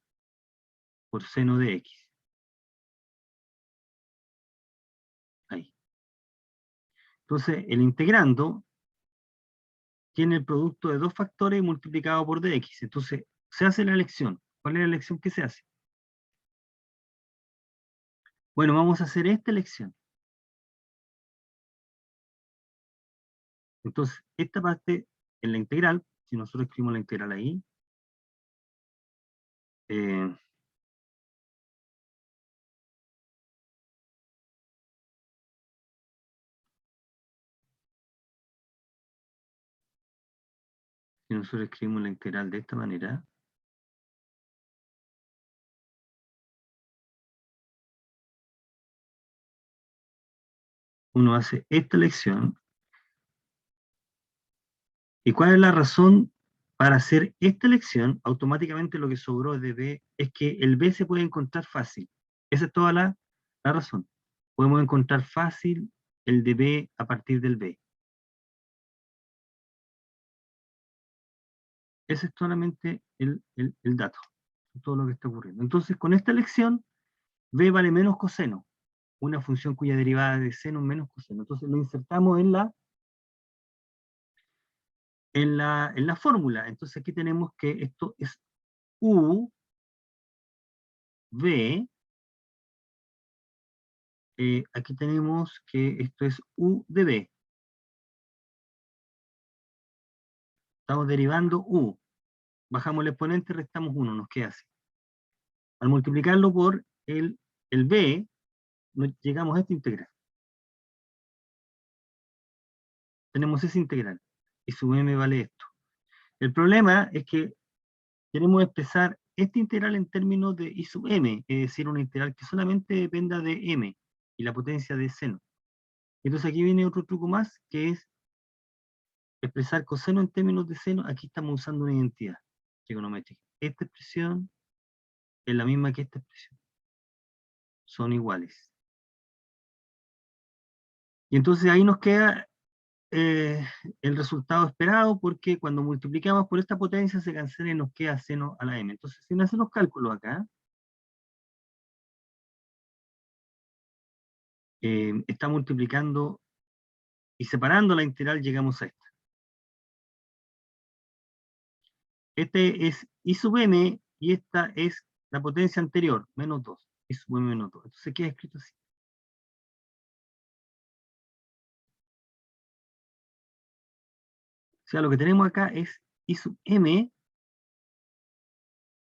por seno de x. Ahí. Entonces, el integrando tiene el producto de dos factores multiplicado por dx. Entonces, se hace la elección. ¿Cuál es la elección que se hace? Bueno, vamos a hacer esta elección. Entonces, esta parte en la integral, si nosotros escribimos la integral ahí, eh, si nosotros escribimos la integral de esta manera, uno hace esta elección. ¿Y cuál es la razón para hacer esta elección? Automáticamente lo que sobró de B es que el B se puede encontrar fácil. Esa es toda la razón. Podemos encontrar fácil el de B a partir del B. Ese es solamente el dato, todo lo que está ocurriendo. Entonces, con esta elección, B vale menos coseno, una función cuya derivada de seno es menos coseno. Entonces lo insertamos en la fórmula. Entonces aquí tenemos que esto es U, V, aquí tenemos que esto es U de B. Estamos derivando U. Bajamos el exponente, restamos 1, nos queda así. Al multiplicarlo por el B, llegamos a esta integral. Tenemos esa integral. Y su m vale esto. El problema es que queremos expresar esta integral en términos de I sub m, es decir, una integral que solamente dependa de m y la potencia de seno. Entonces aquí viene otro truco más, que es expresar coseno en términos de seno. Aquí estamos usando una identidad trigonométrica. Esta expresión es la misma que esta expresión. Son iguales. Y entonces ahí nos queda el resultado esperado, porque cuando multiplicamos por esta potencia se cancela y nos queda seno a la m. Entonces, si hacen los cálculos acá, está multiplicando y separando la integral llegamos a esta. Este es I sub m y esta es la potencia anterior, menos 2. I sub m menos 2. Entonces queda escrito así. O sea, lo que tenemos acá es I sub m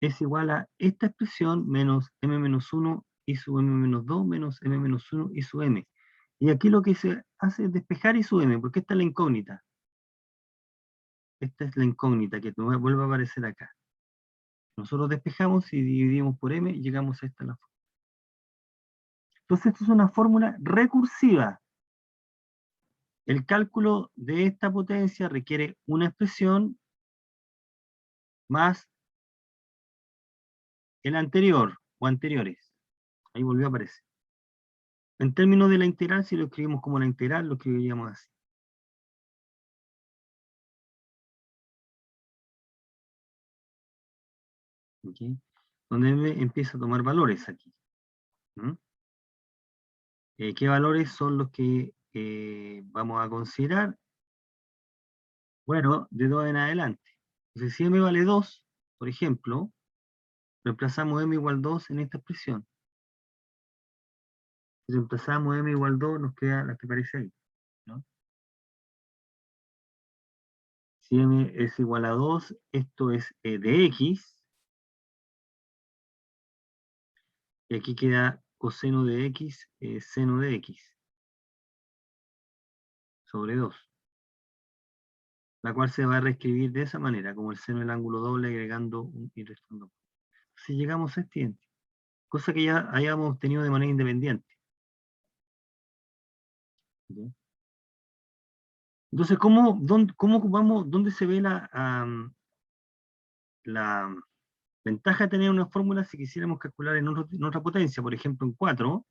es igual a esta expresión menos m menos 1 I sub m menos 2 menos m menos 1 I sub m. Y aquí lo que se hace es despejar I sub m, porque esta es la incógnita. Esta es la incógnita que vuelve a aparecer acá. Nosotros despejamos y dividimos por m y llegamos a esta la fórmula. Entonces esto es una fórmula recursiva. El cálculo de esta potencia requiere una expresión más el anterior o anteriores. Ahí volvió a aparecer. En términos de la integral, si lo escribimos como la integral, lo escribiríamos así. ¿Okay? Donde m empieza a tomar valores aquí. ¿Mm? ¿Qué valores son los que vamos a considerar? Bueno, de 2 en adelante. Entonces, si m vale 2, por ejemplo, reemplazamos m igual 2 en esta expresión. Si reemplazamos m igual 2, nos queda la que aparece ahí, ¿no? Si m es igual a 2, esto es de x, y aquí queda coseno de x, seno de x, sobre 2, la cual se va a reescribir de esa manera, como el seno del ángulo doble, agregando un y restando. Si llegamos a este identidad, cosa que ya hayamos obtenido de manera independiente. ¿Sí? Entonces, ¿dónde se ve la ventaja de tener una fórmula si quisiéramos calcular en otra potencia? Por ejemplo, en 4,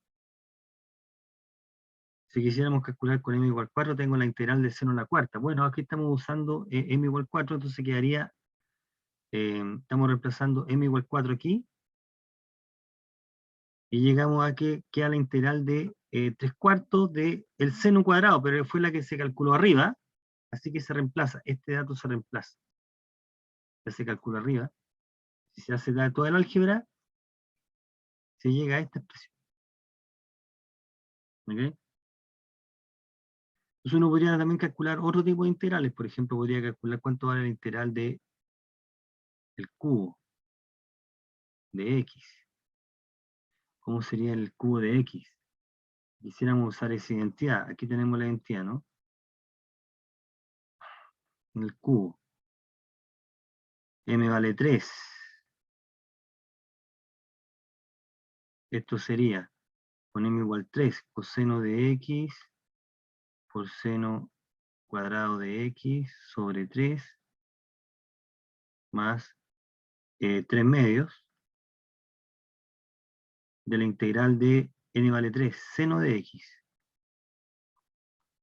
si quisiéramos calcular con m igual 4, tengo la integral del seno a la cuarta. Bueno, aquí estamos usando m igual 4, entonces quedaría, estamos reemplazando m igual 4 aquí, y llegamos a que queda la integral de 3 cuartos del seno cuadrado, pero fue la que se calculó arriba, así que se reemplaza, este dato se reemplaza. Ya se calcula arriba. Si se hace toda el álgebra, se llega a esta expresión. ¿Okay? Entonces uno podría también calcular otro tipo de integrales. Por ejemplo, podría calcular cuánto vale la integral de el cubo de x. ¿Cómo sería el cubo de x? Quisiéramos usar esa identidad. Aquí tenemos la identidad, ¿no? En el cubo. M vale 3. Esto sería, con m igual 3, coseno de x por seno cuadrado de x sobre 3 más 3 medios de la integral de n vale 3, seno de x.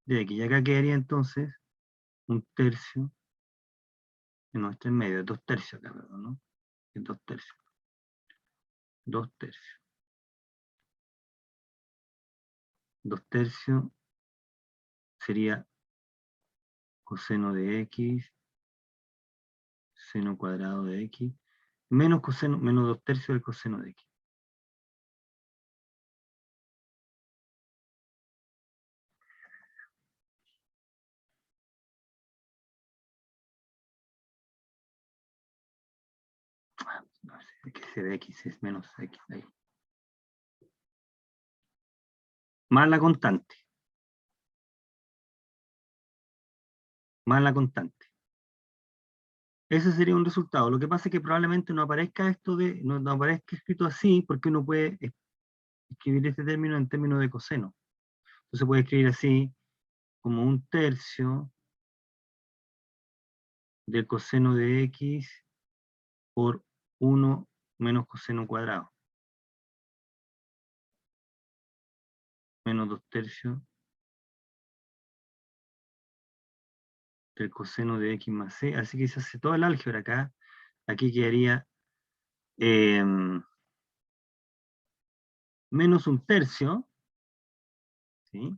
De x. Y acá quedaría entonces un tercio, no, este es medio, 2 tercios acá, perdón, ¿no? Es 2 tercios. 2 tercios. 2 tercios sería coseno de x, seno cuadrado de x, menos coseno, menos 2 tercios del coseno de x. No sé, que ese de x es menos x ahí. Más la constante. Más la constante. Ese sería un resultado. Lo que pasa es que probablemente no aparezca esto no aparezca escrito así, porque uno puede escribir este término en términos de coseno. Entonces puede escribir así, como un tercio del coseno de x por 1 menos coseno cuadrado. Menos 2 tercios del coseno de x más c, así que se hace todo el álgebra acá. Aquí quedaría menos un tercio, ¿sí?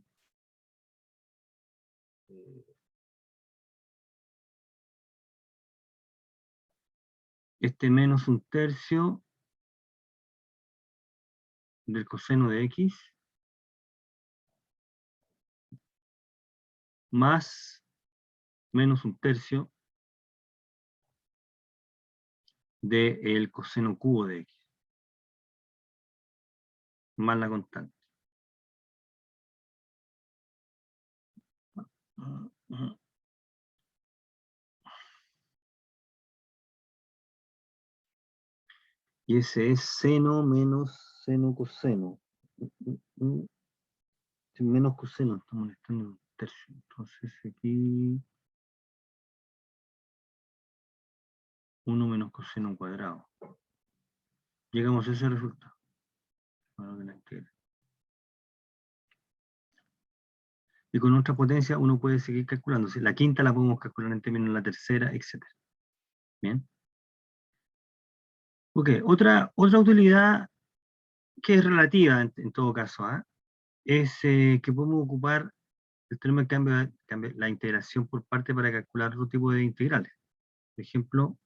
Este menos un tercio del coseno de x más menos un tercio del coseno cubo de x, más la constante. Y ese es seno menos seno coseno. Menos coseno, estamos molestando un tercio. Entonces aquí 1 menos coseno cuadrado. Llegamos a ese resultado. Y con otra potencia uno puede seguir calculando. Si la quinta la podemos calcular en términos de la tercera, etc. Bien. Ok, otra utilidad que es relativa en todo caso, es que podemos ocupar el término de cambio, la integración por parte para calcular otro tipo de integrales. Por ejemplo,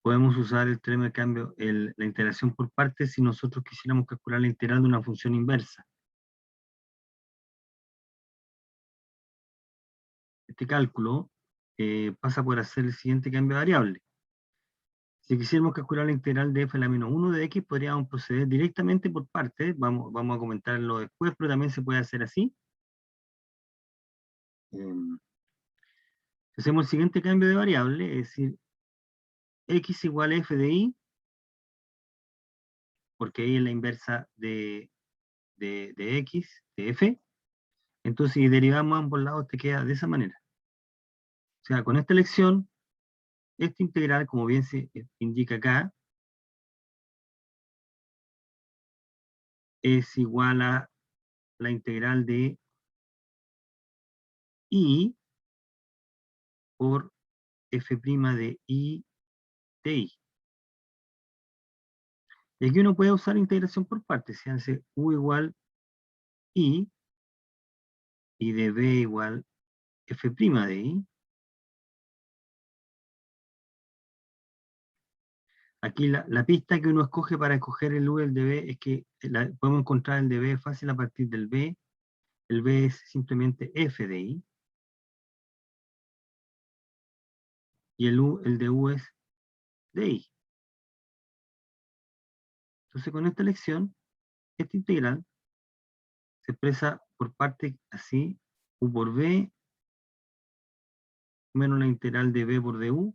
podemos usar el término de cambio, la integración por parte si nosotros quisiéramos calcular la integral de una función inversa. Este cálculo pasa por hacer el siguiente cambio de variable. Si quisiéramos calcular la integral de f a la menos 1 de x, podríamos proceder directamente por partes. Vamos a comentarlo después, pero también se puede hacer así. Hacemos el siguiente cambio de variable, es decir, x igual a f de y, porque y es la inversa de x, de f. Entonces, si derivamos a ambos lados, te queda de esa manera. O sea, con esta elección, esta integral, como bien se indica acá, es igual a la integral de y por f' de y de y. Y aquí uno puede usar integración por partes. Se hace u igual y de b igual f' de y. Aquí la pista que uno escoge para escoger el u y el db es que podemos encontrar el db fácil a partir del b. El b es simplemente f de y. Y el de u es de y. Entonces con esta elección, esta integral se expresa por parte así, u por b menos la integral de b por du,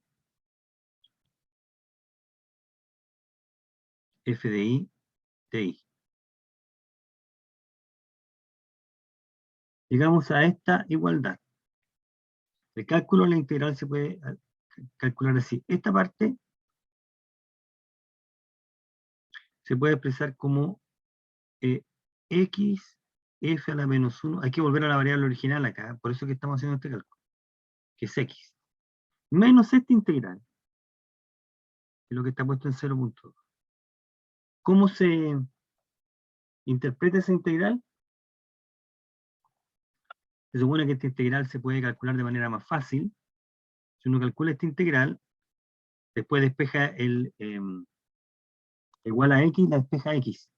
f de y, de y. Llegamos a esta igualdad. El cálculo de la integral se puede calcular así. Esta parte se puede expresar como x f a la menos 1. Hay que volver a la variable original acá, por eso que estamos haciendo este cálculo, que es x. Menos esta integral, que es lo que está puesto en 0.2. ¿Cómo se interpreta esa integral? Se supone que esta integral se puede calcular de manera más fácil. Si uno calcula esta integral, después despeja el igual a x, la despeja x.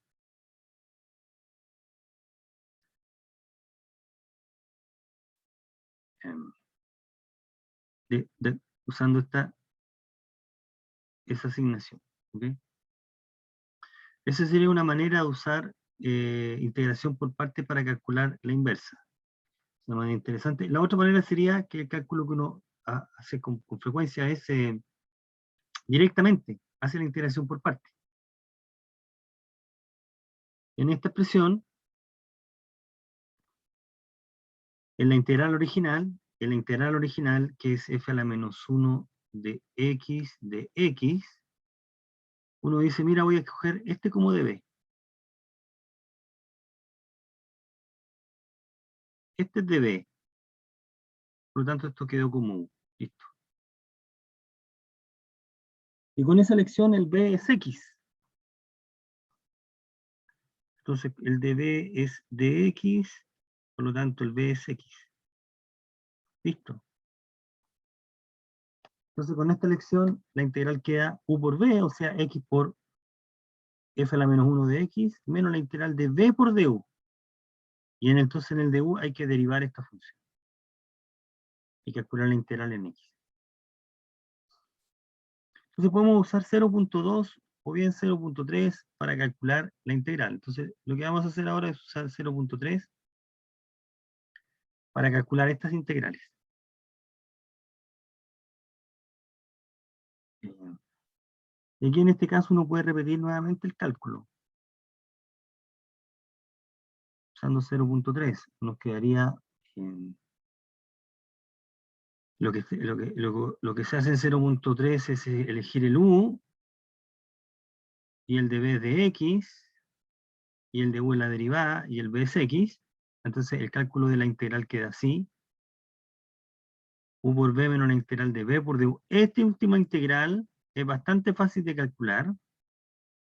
Usando esa asignación. ¿Okay? Esa sería una manera de usar integración por parte para calcular la inversa. Una manera interesante. La otra manera sería que el cálculo que uno hace con frecuencia es directamente, hace la integración por parte. En esta expresión, en la integral original, que es f a la menos 1 de x, uno dice, mira, voy a escoger este como db. Este es db. Por lo tanto, esto quedó como U. Listo. Y con esa elección el B es X. Entonces el de B es dx, por lo tanto el B es X. Listo. Entonces con esta elección la integral queda U por B, o sea, X por F a la menos 1 de X, menos la integral de B por du. Y entonces en el du hay que derivar esta función. Y calcular la integral en X. Entonces podemos usar 0.2 o bien 0.3 para calcular la integral. Entonces lo que vamos a hacer ahora es usar 0.3 para calcular estas integrales. Y aquí en este caso uno puede repetir nuevamente el cálculo. Usando 0.3 nos quedaría lo que se hace en 0.3 es elegir el U y el de B es de X y el de U es la derivada y el B es X. Entonces el cálculo de la integral queda así: U por B menos la integral de B por du. Esta última integral es bastante fácil de calcular.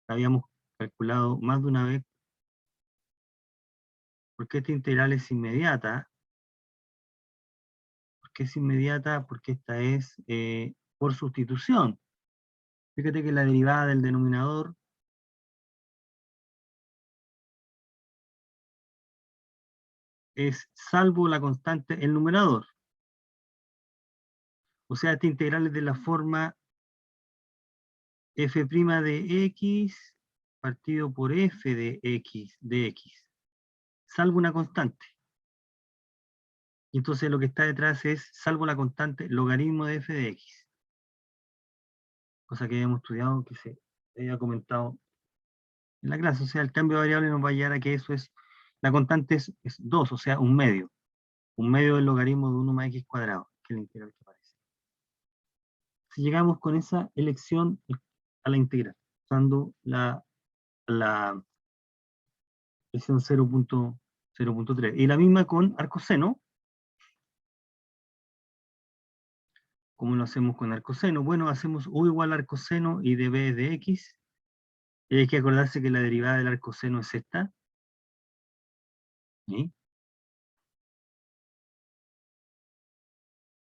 La habíamos calculado más de una vez, porque esta integral es inmediata. ¿Por qué es inmediata? Porque esta es por sustitución. Fíjate que la derivada del denominador es salvo la constante el numerador. O sea, esta integral es de la forma f' de x partido por f de x, salvo una constante. Y entonces lo que está detrás es salvo la constante logaritmo de f de x. Cosa que habíamos estudiado, que se había comentado en la clase. O sea, el cambio de variable nos va a llevar a que eso es, la constante es 2, o sea, un medio. Un medio del logaritmo de 1 más x cuadrado, que es la integral que aparece. Si llegamos con esa elección a la integral, usando la elección 0.3. Y la misma con arcoseno. ¿Cómo lo hacemos con arcoseno? Bueno, hacemos U igual a arcoseno y de B de X. Y hay que acordarse que la derivada del arcoseno es esta. ¿Sí?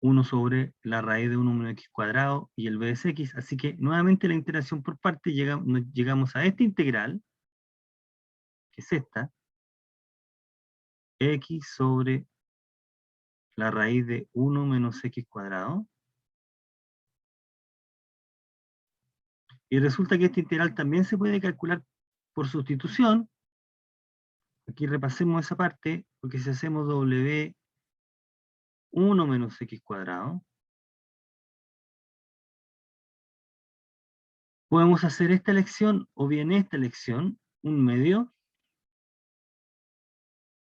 1 sobre la raíz de 1 menos x cuadrado y el b es x. Así que nuevamente la integración por parte llegamos a esta integral, que es esta, x sobre la raíz de 1 menos x cuadrado. Y resulta que esta integral también se puede calcular por sustitución. Aquí repasemos esa parte, porque si hacemos w 1 menos x cuadrado, podemos hacer esta elección o bien esta elección, un medio.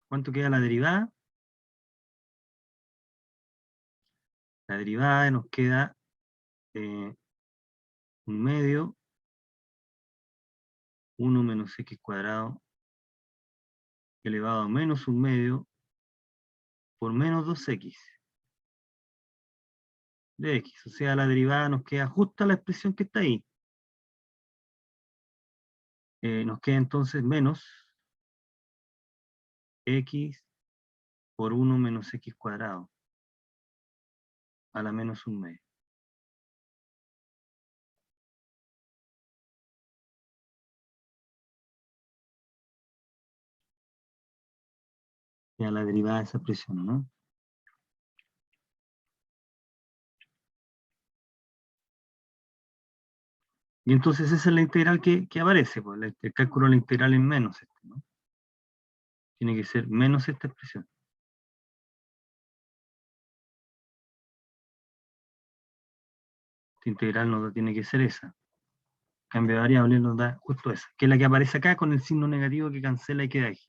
¿Cuánto queda la derivada? La derivada nos queda un medio, 1 menos x cuadrado elevado a menos un medio por menos 2x de x. O sea, la derivada nos queda justa la expresión que está ahí. Nos queda entonces menos x por 1 menos x cuadrado a la menos un medio. Ya la derivada de esa expresión, ¿no? Y entonces esa es la integral que aparece, pues, el cálculo de la integral en menos, ¿no? Tiene que ser menos esta expresión. Esta integral nos tiene que ser esa. Cambio de variable nos da justo esa, que es la que aparece acá con el signo negativo que cancela y queda ahí.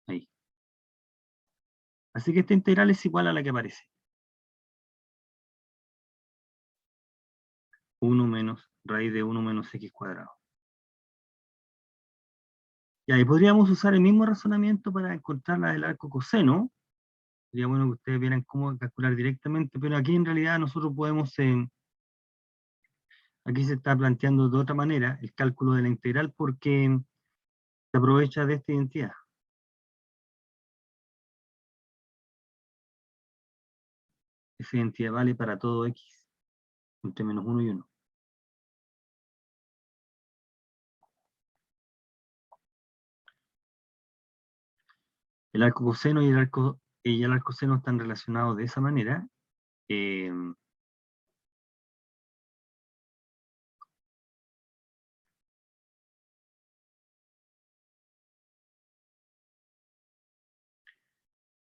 Ahí. Así que esta integral es igual a la que aparece. 1 menos raíz de 1 menos x cuadrado. Y ahí podríamos usar el mismo razonamiento para encontrar la del arco coseno, Sería bueno que ustedes vieran cómo calcular directamente, pero aquí en realidad nosotros podemos, aquí se está planteando de otra manera el cálculo de la integral porque se aprovecha de esta identidad. Esa identidad vale para todo x, entre menos 1 y 1. El arco coseno y el arco seno están relacionados de esa manera.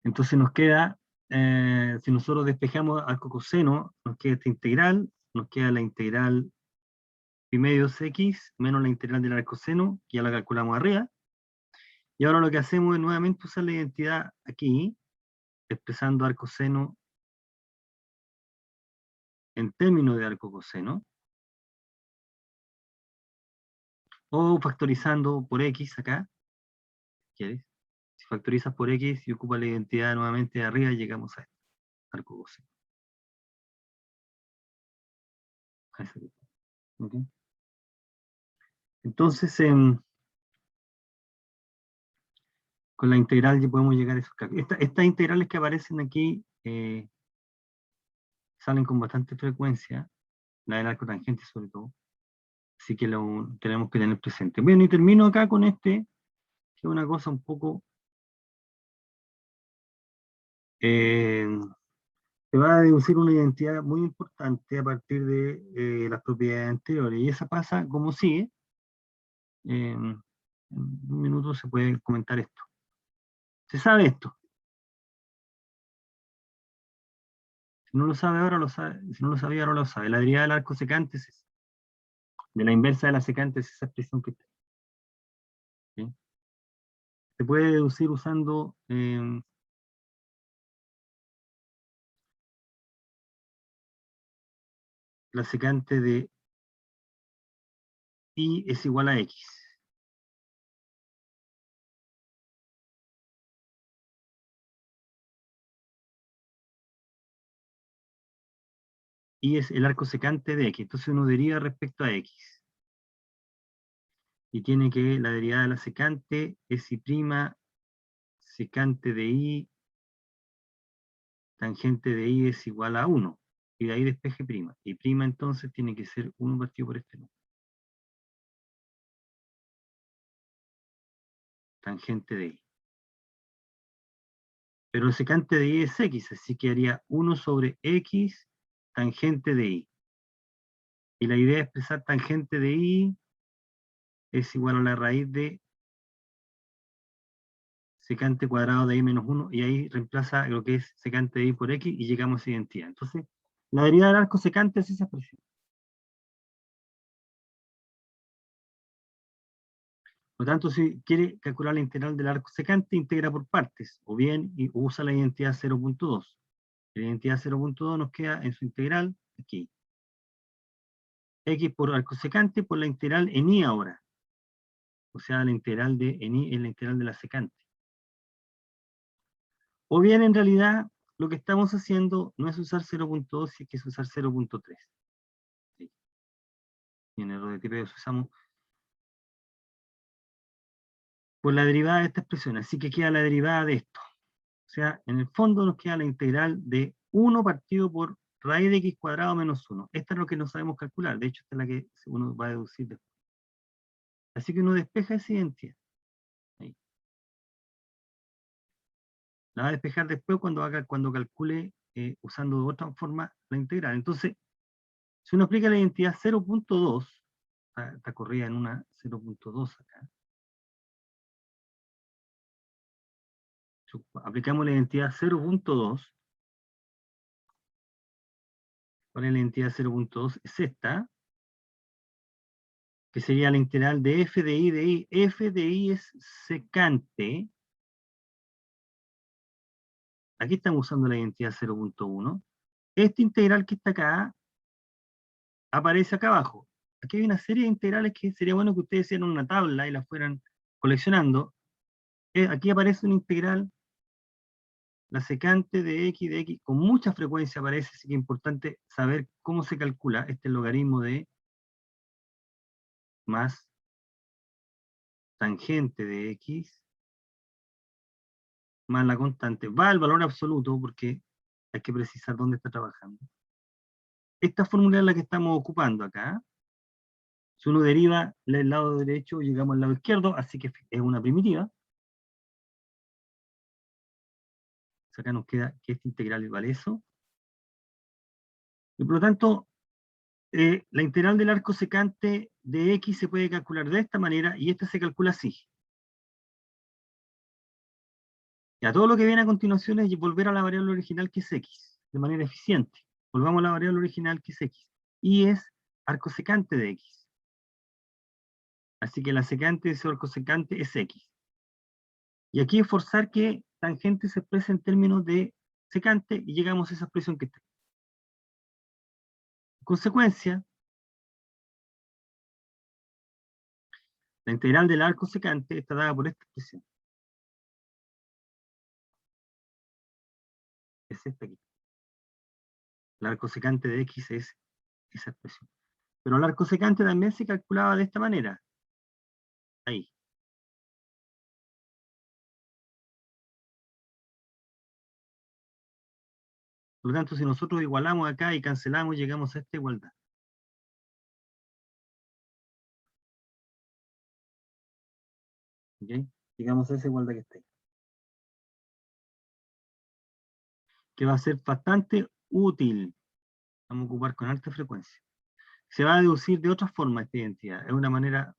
Entonces nos queda, si nosotros despejamos arco coseno, nos queda esta integral, nos queda la integral pi medios x menos la integral del arco seno, que ya la calculamos arriba. Y ahora lo que hacemos es nuevamente usar la identidad aquí, expresando arco seno en términos de arco coseno, o factorizando por x acá, ¿quieres? Si factorizas por x y ocupas la identidad nuevamente de arriba, llegamos a esto, arco coseno. ¿Okay? Entonces, con la integral ya podemos llegar a esos cálculos. Estas integrales que aparecen aquí salen con bastante frecuencia, la del arco tangente sobre todo, así que lo tenemos que tener presente. Bueno, y termino acá con que es una cosa un poco... se va a deducir una identidad muy importante a partir de las propiedades anteriores, y esa pasa como sigue. En un minuto se puede comentar esto. Se sabe esto. Si no lo sabe ahora, lo sabe. Si no lo sabía, ahora lo sabe. La derivada del arco secante es esa. De la inversa de la secante es esa expresión que está. ¿Sí? Se puede deducir usando la secante de y es igual a x. Y es el arco secante de x. Entonces uno deriva respecto a x. Y tiene que la derivada de la secante es y prima secante de y tangente de y es igual a 1. Y de ahí despeje prima. Y prima entonces tiene que ser 1 partido por este número. Tangente de y. Pero el secante de y es x, así que haría 1 sobre x tangente de y. Y la idea de expresar tangente de y es igual a la raíz de secante cuadrado de y menos 1, y ahí reemplaza lo que es secante de y por x y llegamos a esa identidad. Entonces, la derivada del arco secante es esa expresión. Por lo tanto, si quiere calcular la integral del arco secante, integra por partes, o bien usa la identidad 0.2. La identidad 0.2 nos queda en su integral aquí. X por arco secante por la integral en y ahora. O sea, la integral de en y es la integral de la secante. O bien, en realidad, lo que estamos haciendo no es usar 0.2, sino que es usar 0.3. ¿Sí? Y en el error de tipeo usamos por la derivada de esta expresión. Así que queda la derivada de esto. O sea, en el fondo nos queda la integral de 1 partido por raíz de x cuadrado menos 1. Esta es lo que no sabemos calcular. De hecho, esta es la que uno va a deducir después. Así que uno despeja esa identidad. Ahí. La va a despejar después cuando calcule usando de otra forma la integral. Entonces, si uno aplica la identidad 0.2, está corrida en una 0.2 acá. Aplicamos la identidad 0.2. ¿Cuál es la identidad 0.2? Es esta, que sería la integral de f de y. F de y es secante. Aquí estamos usando la identidad 0.1. Esta integral que está acá, aparece acá abajo. Aquí hay una serie de integrales que sería bueno que ustedes hicieran una tabla y la fueran coleccionando. Aquí aparece una integral la secante de x con mucha frecuencia aparece, así que es importante saber cómo se calcula este logaritmo de más tangente de x más la constante. Va al valor absoluto porque hay que precisar dónde está trabajando. Esta fórmula es la que estamos ocupando acá. Si uno deriva el lado derecho, llegamos al lado izquierdo, así que es una primitiva. Acá nos queda que esta integral vale eso. Y por lo tanto, la integral del arco secante de x se puede calcular de esta manera, y esta se calcula así. Ya todo lo que viene a continuación es volver a la variable original que es x, de manera eficiente. Volvamos a la variable original que es x. Y es arco secante de x. Así que la secante de ese arco secante es x. Y aquí es forzar que tangente se exprese en términos de secante y llegamos a esa expresión que está. En consecuencia, la integral del arco secante está dada por esta expresión. Es esta aquí. El arco secante de x es esa expresión. Pero el arco secante también se calculaba de esta manera. Ahí. Por lo tanto, si nosotros igualamos acá y cancelamos, llegamos a esta igualdad. ¿Okay? Llegamos a esa igualdad que está ahí. Que va a ser bastante útil. Vamos a ocupar con alta frecuencia. Se va a deducir de otra forma esta identidad. Hay una manera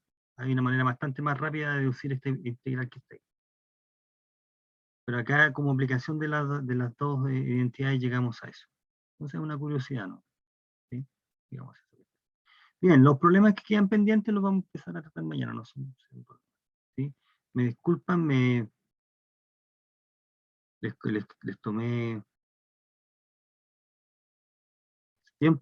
bastante más rápida de deducir esta integral que está ahí. Pero acá, como aplicación de las dos identidades, llegamos a eso. Entonces es una curiosidad, ¿no? ¿Sí? Digamos eso. Bien, los problemas que quedan pendientes los vamos a empezar a tratar mañana, no son problemas, ¿sí? Me disculpan, les tomé tiempo.